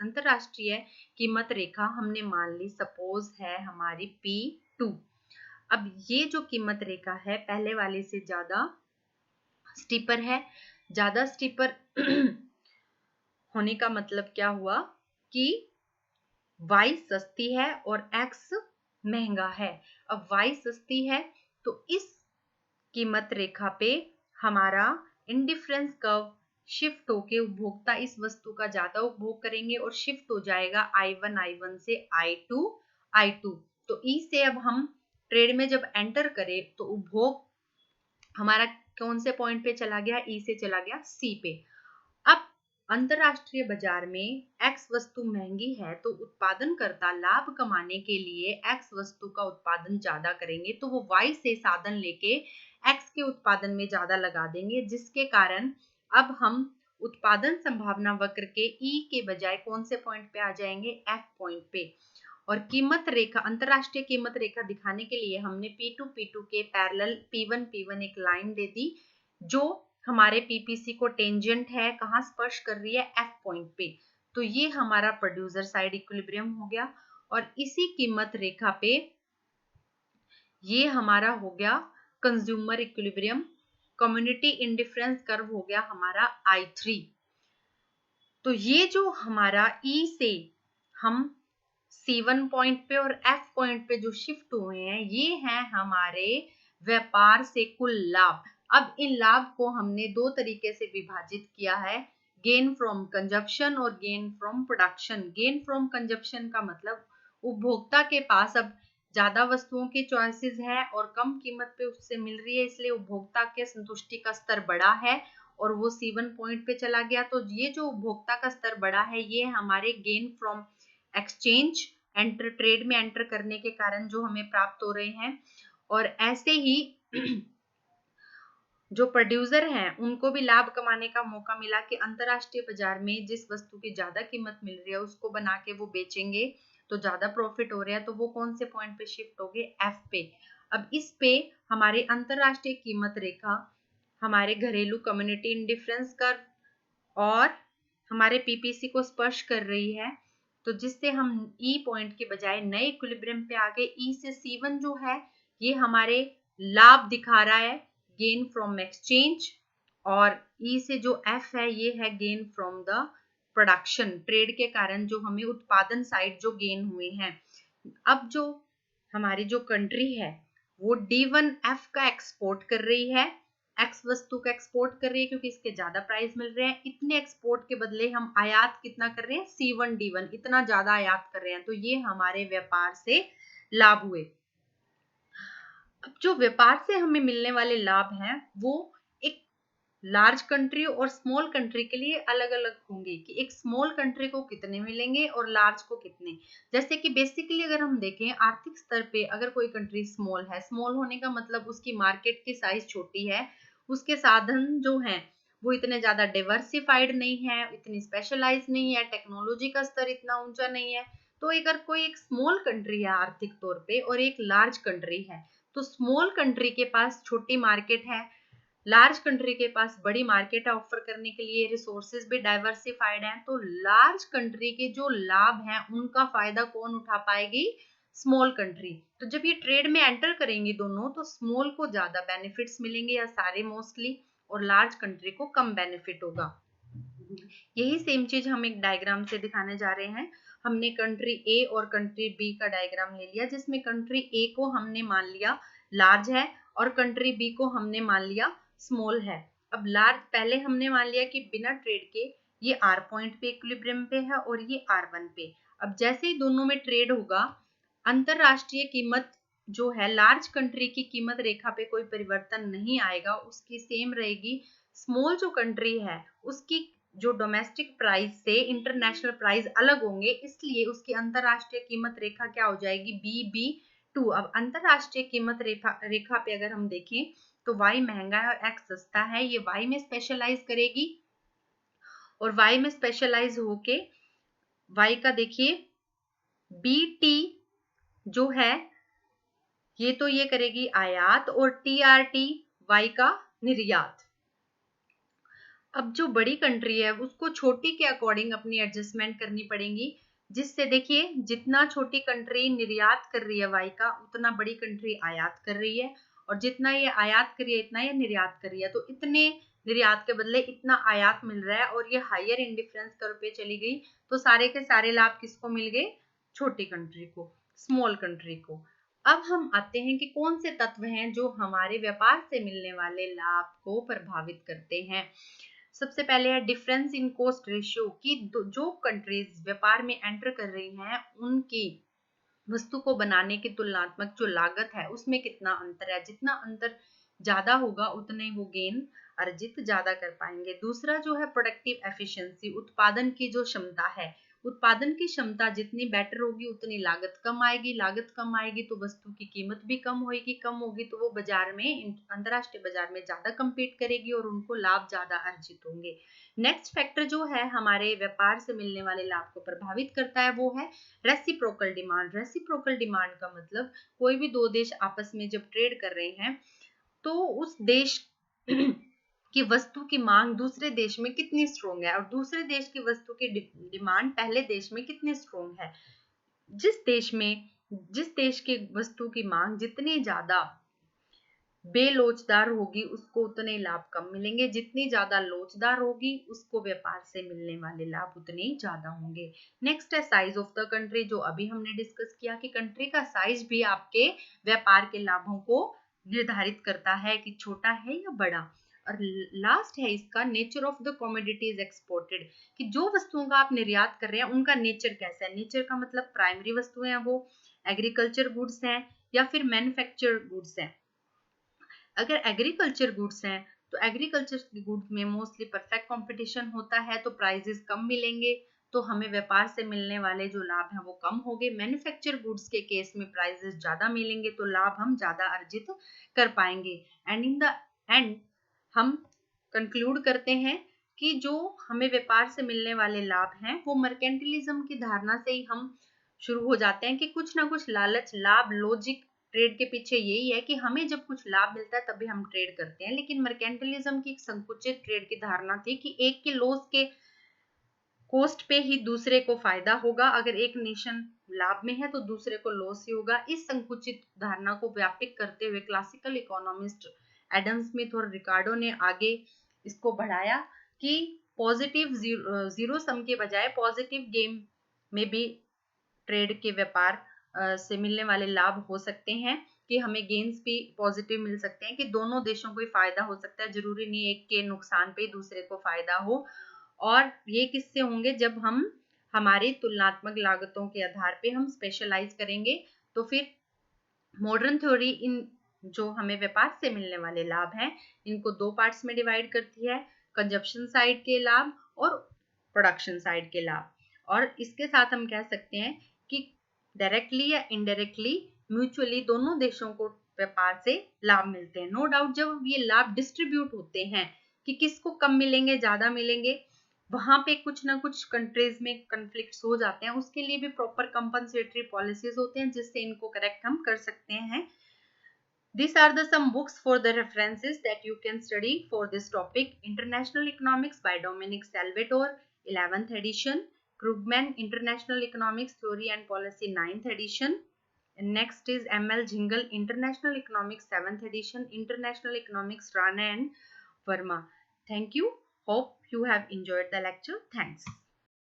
अंतरराष्ट्रीय कीमत रेखा हमने मान ली सपोज है हमारी P2। अब ये जो कीमत रेखा है पहले वाले से ज्यादा स्टीपर है। ज्यादा स्टीपर होने का मतलब क्या हुआ कि Y सस्ती है और X महंगा है। अब Y सस्ती है तो इस कीमत रेखा पे हमारा इंडिफरेंस कर्व शिफ्ट होके उपभोक्ता इस वस्तु का ज्यादा उपभोग करेंगे और शिफ्ट हो जाएगा I1 से I2। तो E से अब हम ट्रेड में जब एंटर करें तो उपभोग हमारा कौन से पॉइंट पे चला गया, E से चला गया C पे। अब अंतरराष्ट्रीय बाजार में X वस्तु महंगी है तो उत्पादनकर्ता लाभ कमाने के लिए X वस्तु का उत्पादन ज्यादा करेंगे, तो वो Y से साधन लेके X के उत्पादन में ज्यादा लगा देंगे, जिसके कारण अब हम उत्पादन संभावना वक्र के E के बजाय कौन से पॉइंट पे आ जाएंगे, F पॉइंट पे। और कीमत रेखा, अंतरराष्ट्रीय कीमत रेखा दिखाने के लिए हमने P2 के पैरेलल P1 एक लाइन दे दी जो हमारे पीपीसी को टेंजेंट है, कहाँ स्पर्श कर रही है, एफ पॉइंट पे। तो ये हमारा प्रोड्यूसर साइड इक्विलिब्रियम हो गया। और इसी कीमत रेखा पे ये हमारा हो गया consumer equilibrium. Community indifference curve हो गया हमारा I3। तो ये जो हमारा E से हम C1 पॉइंट पे और F पॉइंट पे जो शिफ्ट हुए हैं ये हैं हमारे व्यापार से कुल लाभ। अब इन लाभ को हमने दो तरीके से विभाजित किया है, गेन फ्रॉम कंजप्शन और gain from production. Gain from consumption का मतलब उपभोक्ता के पास अब ज्यादा वस्तुओं की चॉइसेस है और कम कीमत पे उससे मिल रही है, इसलिए उपभोक्ता के संतुष्टि का स्तर बढ़ा है और वो C1 पॉइंट पे चला गया। तो ये जो उपभोक्ता का स्तर बढ़ा है ये हमारे gain from exchange enter, trade में एंटर करने के कारण जो हमें प्राप्त हो रहे हैं। और ऐसे ही जो प्रोड्यूसर हैं उनको भी लाभ कमाने का मौका मिला कि अंतरराष्ट्रीय बाजार में जिस वस्तु की ज्यादा कीमत मिल रही है उसको बना के वो बेचेंगे तो ज्यादा प्रॉफिट हो रहा है, तो वो कौन से पॉइंट पे शिफ्ट हो गए, एफ पे। अब इस पे हमारे अंतरराष्ट्रीय कीमत रेखा हमारे घरेलू कम्युनिटी इंडिफरेंस कर्व और हमारे पीपीसी को स्पर्श कर रही है, तो जिससे हम ई पॉइंट के बजाय नए इक्विलिब्रियम पे आ गए। ई से C1 जो है ये हमारे लाभ दिखा रहा है, गेन फ्रॉम एक्सचेंज, और ई से जो एफ है ये है gain from the production, trade के कारण जो हमें उत्पादन साइड जो गेन हुए हैं। अब जो हमारी जो कंट्री है वो D1F का एक्सपोर्ट कर रही है, एक्स वस्तु का एक्सपोर्ट कर रही है क्योंकि इसके ज्यादा प्राइस मिल रहे हैं। इतने एक्सपोर्ट के बदले हम आयात कितना कर रहे हैं, C1 D1 इतना ज्यादा आयात कर रहे हैं, तो ये हमारे व्यापार से लाभ हुए। अब जो व्यापार से हमें मिलने वाले लाभ हैं वो एक लार्ज कंट्री और स्मॉल कंट्री के लिए अलग अलग होंगे कि एक स्मॉल कंट्री को कितने मिलेंगे और लार्ज को कितने। जैसे कि बेसिकली अगर हम देखें आर्थिक स्तर पे अगर कोई कंट्री स्मॉल है, स्मॉल होने का मतलब उसकी मार्केट की साइज छोटी है, उसके साधन जो हैं वो इतने ज्यादा डाइवर्सिफाइड नहीं है, इतनी स्पेशलाइज नहीं है, टेक्नोलॉजी का स्तर इतना ऊंचा नहीं है। तो अगर कोई एक स्मॉल कंट्री है आर्थिक तौर पे और एक लार्ज कंट्री है, तो स्मॉल कंट्री के पास छोटी मार्केट है, लार्ज कंट्री के पास बड़ी मार्केट है ऑफर करने के लिए, रिसोर्सेज भी डाइवर्सिफाइड हैं, तो लार्ज कंट्री के जो लाभ हैं उनका फायदा कौन उठा पाएगी, स्मॉल कंट्री। तो जब ये ट्रेड में एंटर करेंगे दोनों तो स्मॉल को ज्यादा बेनिफिट्स मिलेंगे या सारे मोस्टली, और लार्ज कंट्री को कम बेनिफिट होगा। यही सेम चीज हम एक डायग्राम से दिखाने जा रहे हैं। हमने कंट्री ए और कंट्री बी का डायग्राम ले लिया जिसमें कंट्री ए को हमने मान लिया लार्ज है और कंट्री बी को हमने मान लिया स्मॉल है। अब लार्ज पहले हमने मान लिया कि बिना ट्रेड के ये आर पॉइंट पे इक्विलिब्रियम पे है और ये R1 पे। अब जैसे ही दोनों में ट्रेड होगा अंतरराष्ट्रीय कीमत जो है लार्ज कंट्री की कीमत रेखा पे कोई परिवर्तन नहीं आएगा, उसकी सेम रहेगी। स्मॉल जो कंट्री है उसकी जो डोमेस्टिक प्राइस से इंटरनेशनल प्राइस अलग होंगे, इसलिए उसकी अंतरराष्ट्रीय कीमत रेखा क्या हो जाएगी, BB2। अब अंतरराष्ट्रीय कीमत रेखा पे अगर हम देखें तो Y महंगा है और X सस्ता है, ये Y में स्पेशलाइज करेगी और Y में स्पेशलाइज होके Y का देखिए BT जो है ये तो ये करेगी आयात और TRTY का निर्यात। अब जो बड़ी कंट्री है उसको छोटी के अकॉर्डिंग अपनी एडजस्टमेंट करनी पड़ेगी, जिससे देखिए जितना छोटी कंट्री निर्यात कर रही है वाई का, उतना बड़ी कंट्री आयात कर रही है, और जितना ये आयात कर रही है इतना ये निर्यात कर रही है, तो इतने निर्यात के बदले इतना आयात मिल रहा है और ये हायर इंडिफरेंस कर्व पे चली गई, तो सारे के सारे लाभ किसको मिल गए? छोटी कंट्री को, स्मॉल कंट्री को। अब हम आते हैं कि कौन से तत्व हैं जो हमारे व्यापार से मिलने वाले लाभ को प्रभावित करते हैं। सबसे पहले है डिफरेंस इन कॉस्ट रेशियो, की जो कंट्रीज व्यापार में एंटर कर रही हैं उनकी वस्तु को बनाने की तुलनात्मक जो लागत है उसमें कितना अंतर है। जितना अंतर ज्यादा होगा उतने वो गेन अर्जित ज्यादा कर पाएंगे। दूसरा जो है प्रोडक्टिव एफिशिएंसी, उत्पादन की जो क्षमता है, उत्पादन की क्षमता जितनी बेटर होगी उतनी लागत कम आएगी, लागत कम आएगी तो वस्तु की कीमत भी कम होगी, कम होगी तो वो बाजार में, अंतरराष्ट्रीय बाजार में ज्यादा compete करेगी और उनको लाभ ज्यादा अर्जित होंगे। नेक्स्ट फैक्टर जो है हमारे व्यापार से मिलने वाले लाभ को प्रभावित करता है वो है रेसिप्रोकल डिमांड। रेसिप्रोकल डिमांड का मतलब कोई भी दो देश आपस में जब ट्रेड कर रहे हैं तो उस देश की वस्तु की मांग दूसरे देश में कितनी स्ट्रोंग है और दूसरे देश की वस्तु की डिमांड पहले देश में कितनी स्ट्रोंग है। जिस देश की वस्तु की मांग जितनी ज्यादा बेलोचदार होगी उसको उतने लाभ कम मिलेंगे, जितनी ज्यादा लोचदार होगी उसको व्यापार से मिलने वाले लाभ उतने ज्यादा होंगे। नेक्स्ट है साइज ऑफ द कंट्री, जो अभी हमने डिस्कस किया कि कंट्री का साइज भी आपके व्यापार के लाभों को निर्धारित करता है कि छोटा है या बड़ा। और लास्ट है इसका nature of the commodities exported, कि जो वस्तुओं का आप निर्यात कर रहे हैं उनका नेचर कैसा है। नेचर का मतलब प्राइमरी वस्तुएं हैं वो एग्रीकल्चर गुड्स हैं या फिर मैन्युफैक्चर गुड्स हैं। अगर एग्रीकल्चर गुड्स हैं तो एग्रीकल्चर गुड्स में मोस्टली परफेक्ट कंपटीशन होता है तो प्राइसेस कम मिलेंगे, तो हमें व्यापार से मिलने वाले जो लाभ हैं वो कम होंगे। मैन्युफैक्चर गुड्स के केस में प्राइसेस ज्यादा मिलेंगे तो लाभ हम ज्यादा अर्जित कर पाएंगे। एंड इन द एंड हम कंक्लूड करते हैं कि जो हमें व्यापार से मिलने वाले लाभ हैं वो मर्केंटिलिज्म की धारणा से ही हम शुरू हो जाते हैं कि कुछ ना कुछ लालच, लाभ, लॉजिक ट्रेड के पीछे यही है कि हमें जब कुछ लाभ मिलता है तभी हम ट्रेड करते हैं। लेकिन मर्केंटिलिज्म की एक संकुचित ट्रेड की धारणा थी कि एक के लॉस के कॉस्ट पे ही दूसरे को फायदा होगा, अगर एक नेशन लाभ में है तो दूसरे को लॉस ही होगा। इस संकुचित धारणा को व्यापक करते हुए क्लासिकल इकोनॉमिस्ट एडम स्मिथ और रिकार्डो ने आगे इसको बढ़ाया कि पॉजिटिव जीरो सम के बजाय पॉजिटिव गेम में भी ट्रेड के व्यापार से मिलने वाले लाभ हो सकते हैं, कि हमें गेन्स भी पॉजिटिव मिल सकते हैं, कि दोनों देशों को ही फायदा हो सकता है, जरूरी नहीं एक के नुकसान पे दूसरे को फायदा हो। और ये किससे होंगे? जब हम हमारी तुलनात्मक लागतों के आधार पे हम स्पेशलाइज करेंगे। तो फिर मॉडर्न थ्योरी इन जो हमें व्यापार से मिलने वाले लाभ हैं इनको दो पार्ट्स में डिवाइड करती है, कंजप्शन साइड के लाभ और प्रोडक्शन साइड के लाभ। और इसके साथ हम कह सकते हैं कि डायरेक्टली या इनडायरेक्टली म्यूचुअली दोनों देशों को व्यापार से लाभ मिलते हैं। नो डाउट जब ये लाभ डिस्ट्रीब्यूट होते हैं कि किसको कम मिलेंगे ज्यादा मिलेंगे, वहां पे कुछ ना कुछ कंट्रीज में कन्फ्लिक्ट्स हो जाते हैं, उसके लिए भी प्रॉपर कंपनसेटरी पॉलिसीज होते हैं जिससे इनको करेक्ट हम कर सकते हैं। These are the some books for the references that you can study for this topic: International Economics by Dominic Salvatore, 11th edition; Krugman, International Economics Theory and Policy, 9th edition; and next is M.L. Jingle, International Economics, 7th edition; International Economics, Rana and Verma. Thank you. Hope you have enjoyed the lecture. Thanks.